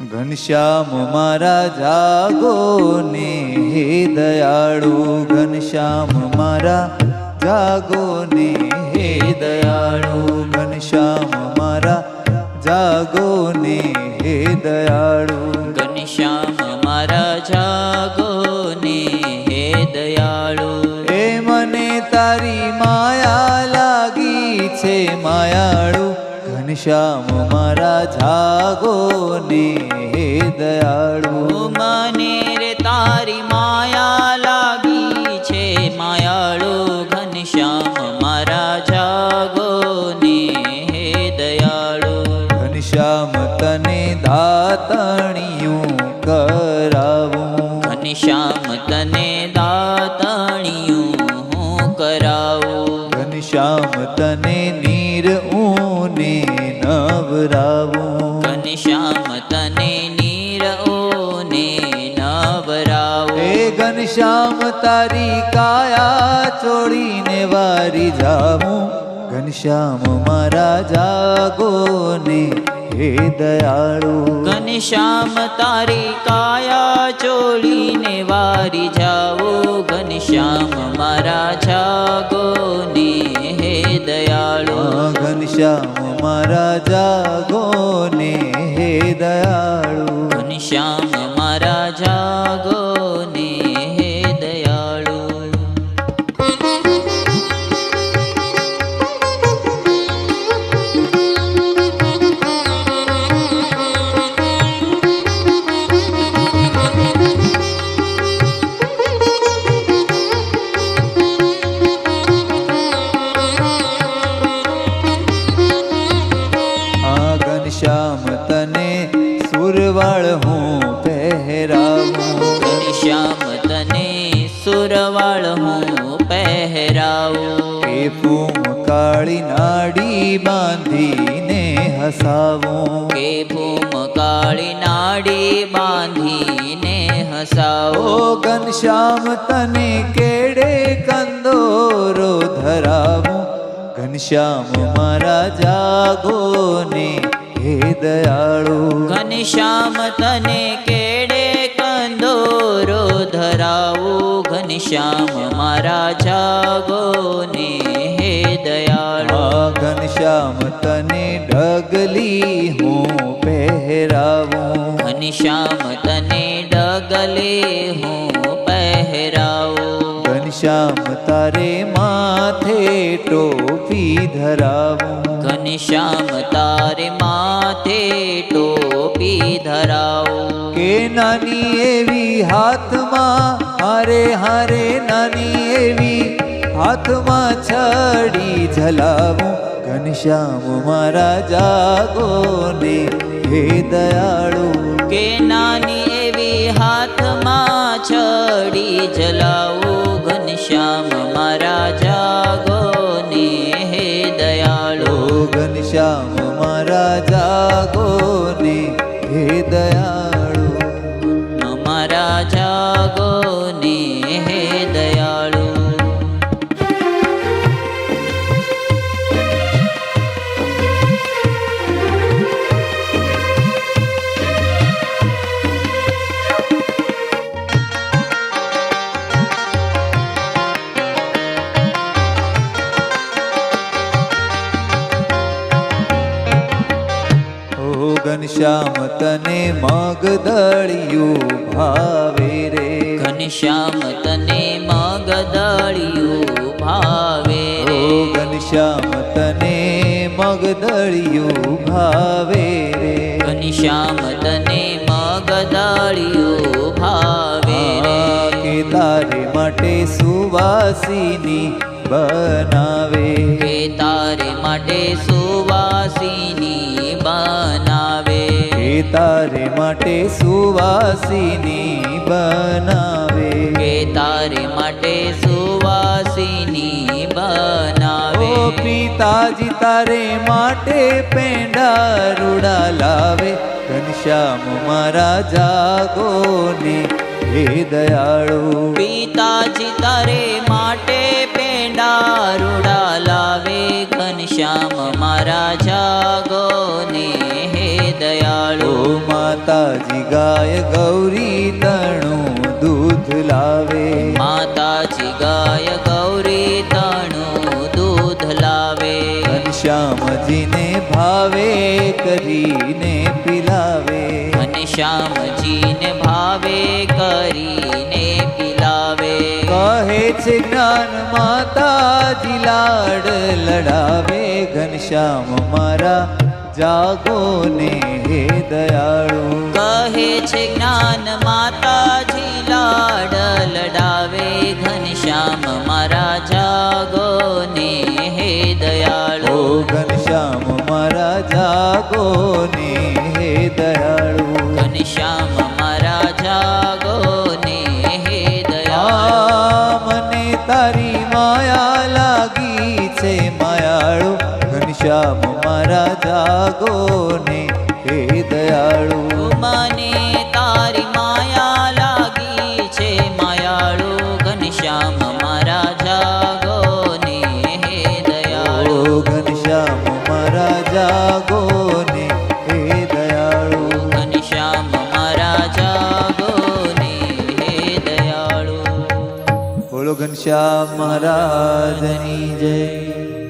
ઘનશ્યામ મારા જાગો ને હે દયાળુ, ઘનશ્યામ મારા જાગો ને હે દયાળુ, ઘનશ્યામ મારા જાગો ને હે દયાળુ, ઘનશ્યામ મારા જાગો ને હે દયાળુ. એ મને તારી માયા લાગી છે માયાળુ, ઘનશ્યામ મારા જાગો ને હે દયાળુ, મને રે તારી માયા લાગી છે માયાળુ, ઘનશ્યામ મારા જાગો ને હે દયાળુ. ઘનશ્યામ તને દાતણિયું કરાવું, ઘનશ્યામ તને દાતણિયું હું કરાવું, ઘનશ્યામ તને નીર ઊને નવરાવું, ઘનશ્યામ તને નીર ઓને નવરાવું. હે ઘનશ્યામ તારી કાયા છોડીને વારી જાવું, ઘનશ્યામ મારા જાગો ને હે દયાળુ, ઘનશ્યામ તારી કાયા ચોળીને વારી જાવો, ઘનશ્યામ મારા જાગો ને હે દયાળુ. ઘનશ્યામ મારા જાગો ને હે દયાળુ, ઘનશ્યામ મારા જાગો ને હે દયાળુ. ઘનશ્યામ તને સુરવાળ હું પહેરાવું, ઘનશ્યામ તને સુરવાળ હું પહેરાવું, એ ફૂમ કાળી નાડી બાંધીને હસાવું, કે ભૂમ કાળી નાડી બાંધીને હસાવો. ઓ ઘનશ્યામ તને કેડે કંદોરો ધરાવું, ઘનશ્યામ મારા જાગો ને હે દયાળુ, ઘનશ્યામ તને કેડે કંદોરો ધરાવો, ઘનશ્યામ મારા જાગો ને હે દયાળુ. ઘનશ્યામ તને ડગલી હું પહેરાવું, ઘનશ્યામ તને ડગલે હું પહેરાવું, ઘનશ્યામ તારે માથે ટોપી ધરાવું, ઘનશ્યામ તારે માથે ટોપી ધરાવું, કે નાની એવી હાથમાં હારે હારે નાની એવી હાથમાં છડી ઝલાવું, ઘનશ્યામ મારા જાગો ને હે દયાળુ, કે નાની એવી હાથમાં છડી જલાવું, ઘનશ્યામ મારા જાગો ને હે દયાળુ. ઘનશ્યામ મારા જાગો ને હે દયાળુ, મારા જાગો ને હે દયાળુ. ઘનશ્યામ તને મગદળિયું ભાવે રે, ઘનશ્યામ તને મગદળિયું ભાવે રે, ઘનશ્યામ તને મગદળિયું ભાવે રે, ઘનશ્યામ તને મગદળિયું ભાવે રે, કે તારે માટે સુવાસીની બનાવે, કે તારે માટે સુવાસીની બનાવે, કે તારે માટે સુવાસીની બનાવે, કે તારે માટે સુવાસીની બનાવે. ઓ પિતાજી તારે માટે પેંડા રૂડા લાવે, ઘનશ્યામ મારા જાગો ને હે દયાળુ, પિતાજી તારે માટે પેંડા રૂડા લાવે, ઘનશ્યામ મારા જાગો ને હે દયાળુ. ઓ માતાજી ગાય ગૌરી તણું દૂધ લાવે માતાજી ગાય ગૌરી તણું દૂધ લાવે ઘનશ્યામજીને ભાવે કરીને પિલાવે ઘનશ્યામજીને ભાવે કરીને પિલાવે કહે છે જ્ઞાન માતાજી લાડ લડાવે ઘનશ્યામ મારા જાગો ને હે દયાળુ કહે છે જ્ઞાન માતાજી લાડ લડાવે ઘનશ્યામ મારા જાગો ને હે દયાળુ ઓ ઘનશ્યામ મારા જાગો ને હે દયાળુ ઘનશ્યામ મારા જાગો ને હે દયાળુ મને તારી માયા લાગી છે માયાળુ ઘનશ્યામ મારા જાગો ને હે દયાળુ મને તારી માયા લાગી છે માયાળુ ઘનશ્યામ મારા જાગો ને હે દયાળુ ઓ ઘનશ્યામ મારા જાગો ને હે દયાળુ ઘનશ્યામ મારા જાગો ને હે દયાળુ બોલો ઘનશ્યામ મહારાજની જય